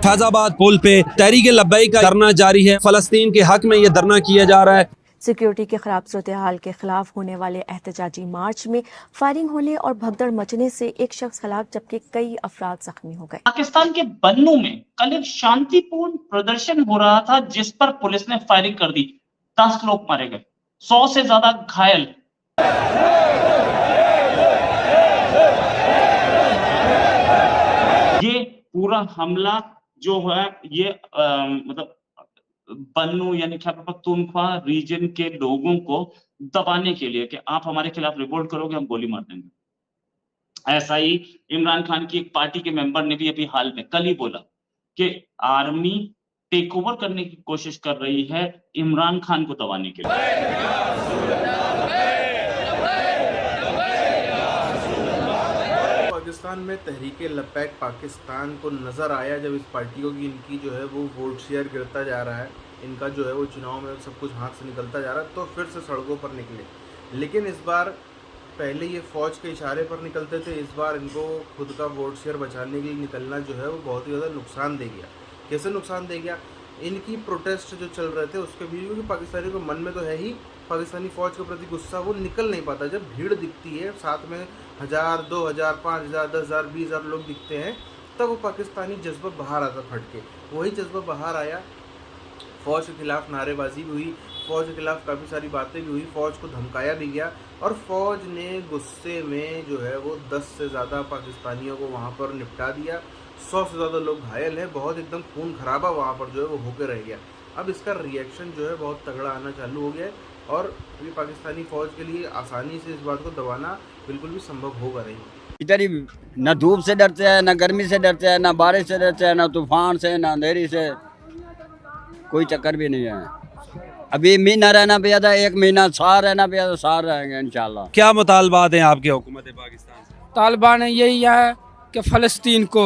फैजाबाद पुल पे तहरीक लब्बैक का धरना जारी है। फलस्तीन के हक में ये धरना किया जा रहा है। सिक्योरिटी के खराब सूरत हाल के खिलाफ होने वाले एहतजाजी मार्च में फायरिंग होने और भगदड़ मचने से एक शख्स हलाक जबकि कई अफराद जख्मी हो गए। पाकिस्तान के बन्नू में कल एक शांतिपूर्ण प्रदर्शन हो रहा था जिस पर पुलिस ने फायरिंग कर दी। 10 लोग मारे गए, 100 से ज्यादा घायल। ये पूरा हमला जो है ये मतलब बन्नू यानी खैबर पख्तूनख्वा रीजन के लोगों को दबाने के लिए कि आप हमारे खिलाफ रिवोल्ट करोगे हम गोली मार देंगे। ऐसा ही इमरान खान की एक पार्टी के मेंबर ने भी अभी हाल में कल ही बोला कि आर्मी टेक ओवर करने की कोशिश कर रही है इमरान खान को दबाने के लिए। पाकिस्तान में तहरीके लब्बैक पाकिस्तान को नज़र आया जब इस पार्टियों की इनकी जो है वो वोट शेयर गिरता जा रहा है, इनका जो है वो चुनाव में सब कुछ हाथ से निकलता जा रहा है, तो फिर से सड़कों पर निकले। लेकिन इस बार पहले ये फ़ौज के इशारे पर निकलते थे, इस बार इनको खुद का वोट शेयर बचाने के लिए निकलना जो है वो बहुत ही ज़्यादा नुकसान दे गया। कैसे नुकसान दे गया? इनकी प्रोटेस्ट जो चल रहे थे उसके बीच में पाकिस्तानियों के मन में तो है ही पाकिस्तानी फ़ौज के प्रति गुस्सा, वो निकल नहीं पाता। जब भीड़ दिखती है, साथ में 1000, 2000, 5000, 10,000, 20,000 लोग दिखते हैं, तब वो पाकिस्तानी जज्बा बाहर आता फट के। वही जज्बा बाहर आया, फ़ौज के खिलाफ नारेबाजी भी हुई, फ़ौज के खिलाफ काफ़ी सारी बातें भी हुई, फ़ौज को धमकाया भी गया और फ़ौज ने गुस्से में जो है वो 10 से ज़्यादा पाकिस्तानियों को वहाँ पर निपटा दिया। 100 से ज़्यादा लोग घायल हैं, बहुत एकदम खून खराबा वहाँ पर जो है वो होकर रह गया। अब इसका रिएक्शन जो है बहुत तगड़ा आना चालू हो गया है और अभी पाकिस्तानी फ़ौज के लिए आसानी से इस बात को दबाना बिल्कुल भी संभव होगा नहीं। इधर ही न धूप से डरते हैं, न गर्मी से डरते हैं, न बारिश से डरते हैं, न तूफान से, न अंधेरी से, कोई चक्कर भी नहीं है। अभी महीना रहना पे था, 1 महीना साल रहना पे था, साल रहेंगे इंशाल्लाह। क्या मुतालबात हैं आपके हुकूमत पाकिस्तान से? तालिबान यही है कि फ़लस्तीन को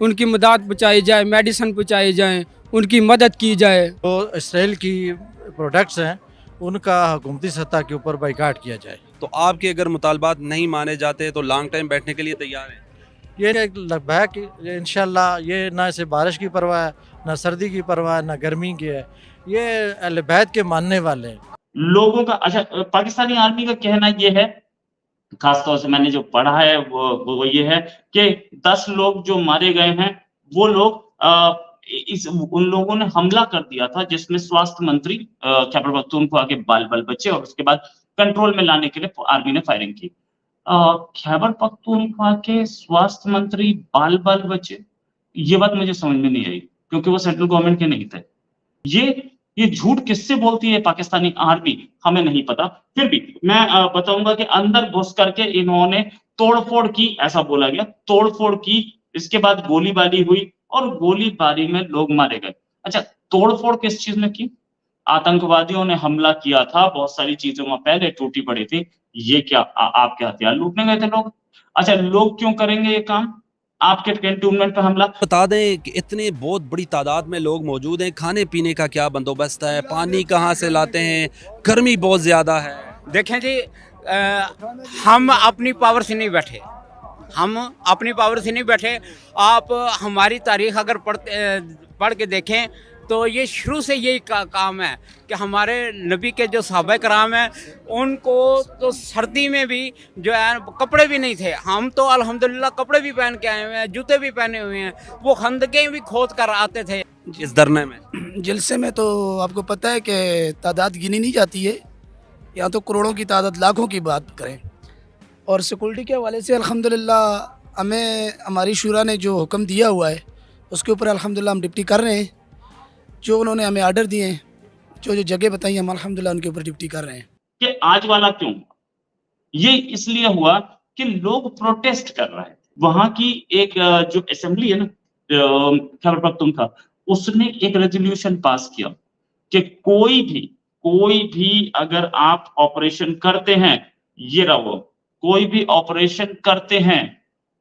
उनकी मदद पहुँचाई जाए, मेडिसिन पहुँचाई जाए, उनकी मदद की जाए। तो इसराइल की प्रोडक्ट्स हैं उनका हुकूमती सतह के ऊपर बाइकाट किया जाए। तो आपके अगर मुतालबात नहीं माने जाते तो लॉन्ग टाइम बैठने के लिए तैयार हैं? ये लब्बैक इंशाल्लाह, ये ना इसे बारिश की परवाह है, ना सर्दी की परवाह है, ना गर्मी की है, ये लब्बैक के मानने वाले हैं लोगों का। अच्छा, पाकिस्तानी आर्मी का कहना ये है, खासतौर से मैंने जो पढ़ा है वो ये है कि 10 लोग जो मारे गए हैं वो लोग उन लोगों ने हमला कर दिया था जिसमें स्वास्थ्य मंत्री खैबर पख्तूनख्वा के बाल बच्चे और उसके बाद कंट्रोल में लाने के लिए आर्मी ने फायरिंग की। खैबर पख्तूनख्वा के स्वास्थ्य मंत्री बाल बच्चे, ये बात मुझे समझ में नहीं आई क्योंकि वो सेंट्रल गवर्नमेंट के नहीं थे। ये झूठ किससे बोलती है पाकिस्तानी आर्मी, हमें नहीं पता। फिर भी मैं बताऊंगा कि अंदर घुस करके इन्होंने तोड़फोड़ की, ऐसा बोला गया, तोड़फोड़ की, इसके बाद गोलीबारी हुई और गोलीबारी में लोग मारे गए। अच्छा, तोड़फोड़ किस चीज में की? आतंकवादियों ने हमला किया था, बहुत सारी चीजों में पहले टूटी पड़ी थी। ये क्या आपके हथियार लूटने गए थे लोग? अच्छा, लोग क्यों करेंगे ये काम? आपके कैंटोनमेंट पे हमला। बता दें कि इतने बहुत बड़ी तादाद में लोग मौजूद हैं, खाने पीने का क्या बंदोबस्त है, पानी कहाँ से लाते हैं, गर्मी बहुत ज्यादा है। देखें जी, हम अपनी पावर से नहीं बैठे, हम अपनी पावर से नहीं बैठे। आप हमारी तारीख अगर पढ़ के देखें तो ये शुरू से यही काम है कि हमारे नबी के जो सहाबा कराम हैं उनको तो सर्दी में भी जो है कपड़े भी नहीं थे, हम तो अल्हम्दुलिल्लाह कपड़े भी पहन के आए हुए हैं, जूते भी पहने हुए हैं, वो खंदकें भी खोद कर आते थे। इस धरने में जलसे में तो आपको पता है कि तादाद गिनी नहीं जाती है, या तो करोड़ों की तादाद, लाखों की बात करें। और सिक्योरिटी के हवाले से अल्हम्दुलिल्लाह हमें हमारी शूरा ने जो हुक्म दिया हुआ है उसके ऊपर अल्हम्दुलिल्लाह हम ड्यूटी कर रहे हैं। जो उन्होंने हमें आर्डर दिए हैं, जो जगह बताई, हम अल्हम्दुलिल्लाह उनके ऊपर ड्यूटी कर रहे हैं। कि आज वाला क्यों? ये इसलिए हुआ कि लोग प्रोटेस्ट कर रहे हैं। वहां की एक जो असेंबली है ना खैबर पख्तूनख्वा, उसने एक रेजोल्यूशन पास किया कि कोई भी अगर आप ऑपरेशन करते हैं, ये रहो, कोई भी ऑपरेशन करते हैं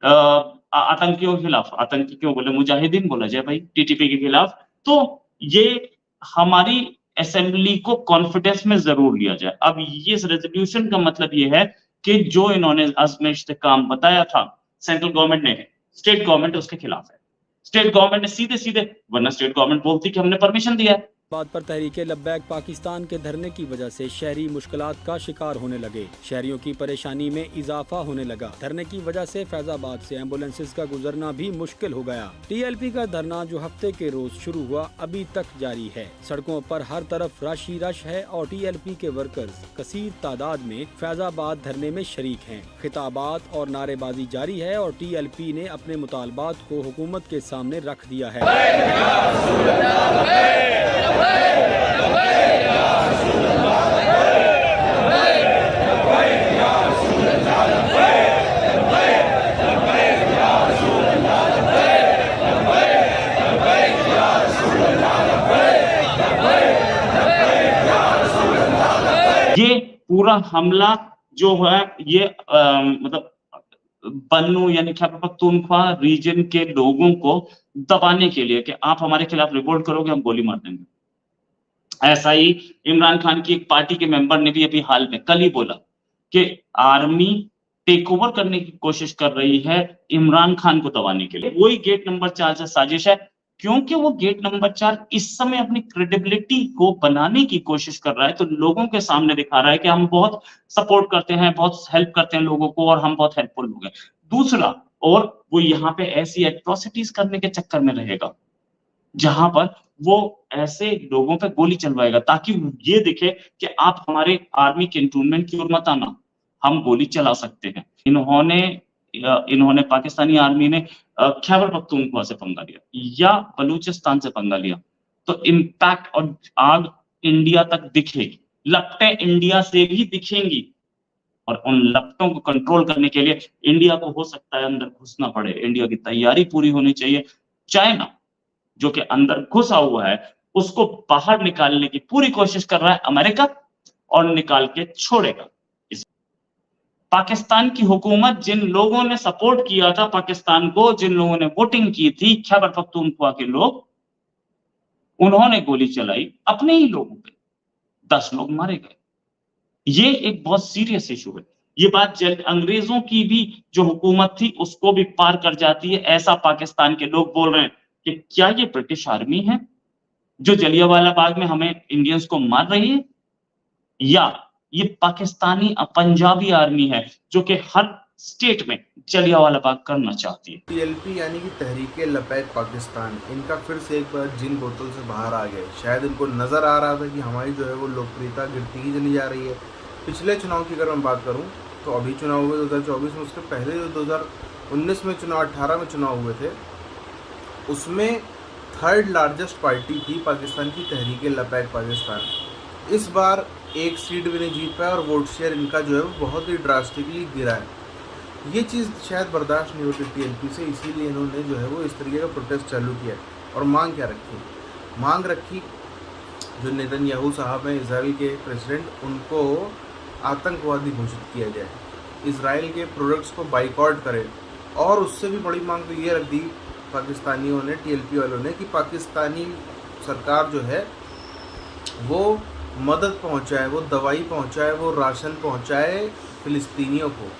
आतंकियों के खिलाफ, आतंकी क्यों बोले, मुजाहिदीन बोला जाए भाई, टीटीपी के खिलाफ, तो ये हमारी असेंबली को कॉन्फिडेंस में जरूर लिया जाए। अब ये इस रेजोल्यूशन का मतलब ये है कि जो इन्होंने अज़्म इस्तेहकाम बताया था सेंट्रल गवर्नमेंट ने, स्टेट गवर्नमेंट उसके खिलाफ है। स्टेट गवर्नमेंट ने सीधे सीधे, वरना स्टेट गवर्नमेंट बोलती कि हमने परमिशन दिया है। बात पर तहरीके लब्बैक पाकिस्तान के धरने की वजह से शहरी मुश्किलात का शिकार होने लगे। शहरियों की परेशानी में इजाफा होने लगा। धरने की वजह से फैजाबाद से एम्बुलेंसेज का गुजरना भी मुश्किल हो गया। टीएलपी का धरना जो हफ्ते के रोज शुरू हुआ अभी तक जारी है। सड़कों पर हर तरफ रश ही रश है और टीएलपी के वर्कर्स कसीर तादाद में फैजाबाद धरने में शरीक हैं। खिताबात और नारेबाजी जारी है और टीएलपी ने अपने मुतालबात को हुकूमत के सामने रख दिया है। ये पूरा हमला जो है ये मतलब बन्नू यानी खैबर पख्तूनख्वा रीजन के लोगों को दबाने के लिए कि आप हमारे खिलाफ रिवोल्ट करोगे हम गोली मार देंगे। ऐसा ही इमरान खान की एक पार्टी के मेंबर ने भी अभी हाल में कल ही बोला कि आर्मी टेक ओवर करने की कोशिश कर रही है इमरान खान को दबाने के लिए। वही गेट नंबर 4 से साजिश है, क्योंकि वो गेट नंबर 4 इस समय अपनी क्रेडिबिलिटी को बनाने की कोशिश कर रहा है, तो लोगों के सामने दिखा रहा है कि हम बहुत सपोर्ट करते हैं, बहुत हेल्प करते हैं लोगों को और हम बहुत हेल्पफुल लोग हैं। दूसरा, और वो यहाँ पे ऐसी एट्रोसिटीज करने के चक्कर में रहेगा जहां पर वो ऐसे लोगों पे गोली चलवाएगा ताकि ये दिखे कि आप हमारे आर्मी कैंटोनमेंट की ओर मत आना, हम गोली चला सकते हैं। इन्होंने पाकिस्तानी आर्मी ने खैबर पख्तूनख्वा से पंगा लिया या बलूचिस्तान से पंगा लिया तो इम्पैक्ट और आग इंडिया तक दिखेगी, लपटें इंडिया से भी दिखेंगी और उन लपटों को कंट्रोल करने के लिए इंडिया को हो सकता है अंदर घुसना पड़े। इंडिया की तैयारी पूरी होनी चाहिए। चाइना जो कि अंदर घुसा हुआ है उसको बाहर निकालने की पूरी कोशिश कर रहा है अमेरिका और निकाल के छोड़ेगा। पाकिस्तान की हुकूमत, जिन लोगों ने सपोर्ट किया था पाकिस्तान को, जिन लोगों ने वोटिंग की थी, खैबर पख्तूनख्वा के लोग, उन्होंने गोली चलाई अपने ही लोगों पे, 10 लोग मारे गए। ये एक बहुत सीरियस इशू है। ये बात अंग्रेजों की भी जो हुकूमत थी उसको भी पार कर जाती है। ऐसा पाकिस्तान के लोग बोल रहे हैं कि क्या ये ब्रिटिश आर्मी है जो जलियांवाला बाग में हमें इंडियंस को मार रही है, या ये पाकिस्तानी पंजाबी आर्मी है जो कि हर स्टेट में जलियांवाला बाग करना चाहती है। टीएलपी यानी कि तहरीके लबैक पाकिस्तान, इनका फिर से एक बार जिन बोतल से बाहर आ गए। शायद इनको नज़र आ रहा था कि हमारी जो है वो लोकप्रियता गिरती ही चली जा रही है। पिछले चुनाव की अगर मैं बात करूं तो अभी चुनाव हुए 2024 में, उसके पहले जो 2019 में चुनाव, 18 में चुनाव हुए थे, उसमें 3rd लार्जेस्ट पार्टी थी पाकिस्तान की तहरीके लबैक पाकिस्तान। इस बार एक सीट भी नहीं जीत पाया और वोट शेयर इनका जो है वो बहुत ही ड्रास्टिकली गिरा है। ये चीज़ शायद बर्दाश्त नहीं होती टीएलपी से, इसीलिए इन्होंने जो है वो इस तरीके का प्रोटेस्ट चालू किया। और मांग क्या रखी? मांग रखी जो नेतन्याहू साहब हैं इजराइल के प्रेसिडेंट, उनको आतंकवादी घोषित किया जाए, इजराइल के प्रोडक्ट्स को बाइकआउट करें। और उससे भी बड़ी मांग तो ये रख दी पाकिस्तानियों ने, टीएलपी वालों ने, कि पाकिस्तानी सरकार जो है वो मदद पहुंचाए, वो दवाई पहुंचाए, वो राशन पहुंचाए फ़िलिस्तीनियों को।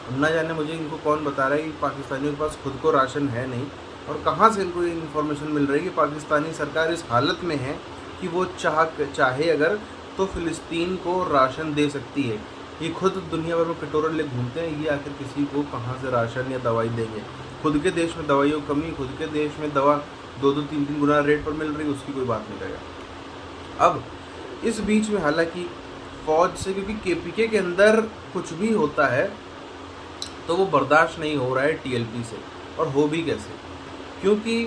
अब ना जाने मुझे इनको कौन बता रहा है कि पाकिस्तानियों के पास खुद को राशन है नहीं, और कहाँ से इनको ये इन्फॉर्मेशन मिल रही है कि पाकिस्तानी सरकार इस हालत में है कि वो चाहे अगर तो फ़िलिस्तीन को राशन दे सकती है। ये खुद दुनिया भर में कटोरे ले घूमते हैं, ये आखिर किसी को कहाँ से राशन या दवाई देंगे? खुद के देश में दवाइयों कमी, खुद के देश में दवा 2-2, 3-3 गुना रेट पर मिल रही है, उसकी कोई बात नहीं करेगा। अब इस बीच में हालांकि फ़ौज से, क्योंकि केपीके के अंदर कुछ भी होता है तो वो बर्दाश्त नहीं हो रहा है टीएलपी से, और हो भी कैसे, क्योंकि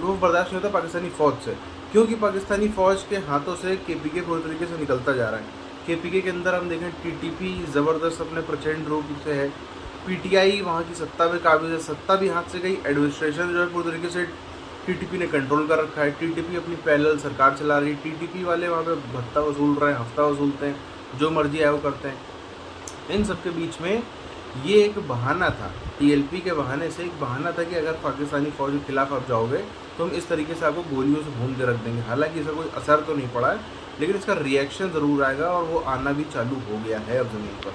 वो बर्दाश्त नहीं होता पाकिस्तानी फ़ौज से, क्योंकि पाकिस्तानी फ़ौज के हाथों से केपीके पूरी तरीके से निकलता जा रहा है। केपीके के अंदर हम देखें टीटीपी ज़बरदस्त अपने प्रचंड रूप से है, पीटीआई वहाँ की सत्ता में काबिज है, सत्ता भी हाथ से गई, एडमिनिस्ट्रेशन जो है पूरी तरीके से टीटीपी ने कंट्रोल कर रखा है। टीटीपी अपनी पैरेलल सरकार चला रही है, टीटीपी वाले वहाँ पे भत्ता वसूल रहे हैं, हफ्ता वसूलते हैं, जो मर्जी है वो करते हैं। इन सब के बीच में ये एक बहाना था, टीएलपी के बहाने से एक बहाना था कि अगर पाकिस्तानी फ़ौज के खिलाफ आप जाओगे तो हम इस तरीके से आपको गोलियों से भून के रख देंगे। हालांकि इसका कोई असर तो नहीं पड़ा है, लेकिन इसका रिएक्शन ज़रूर आएगा और वो आना भी चालू हो गया है अब ज़मीन पर।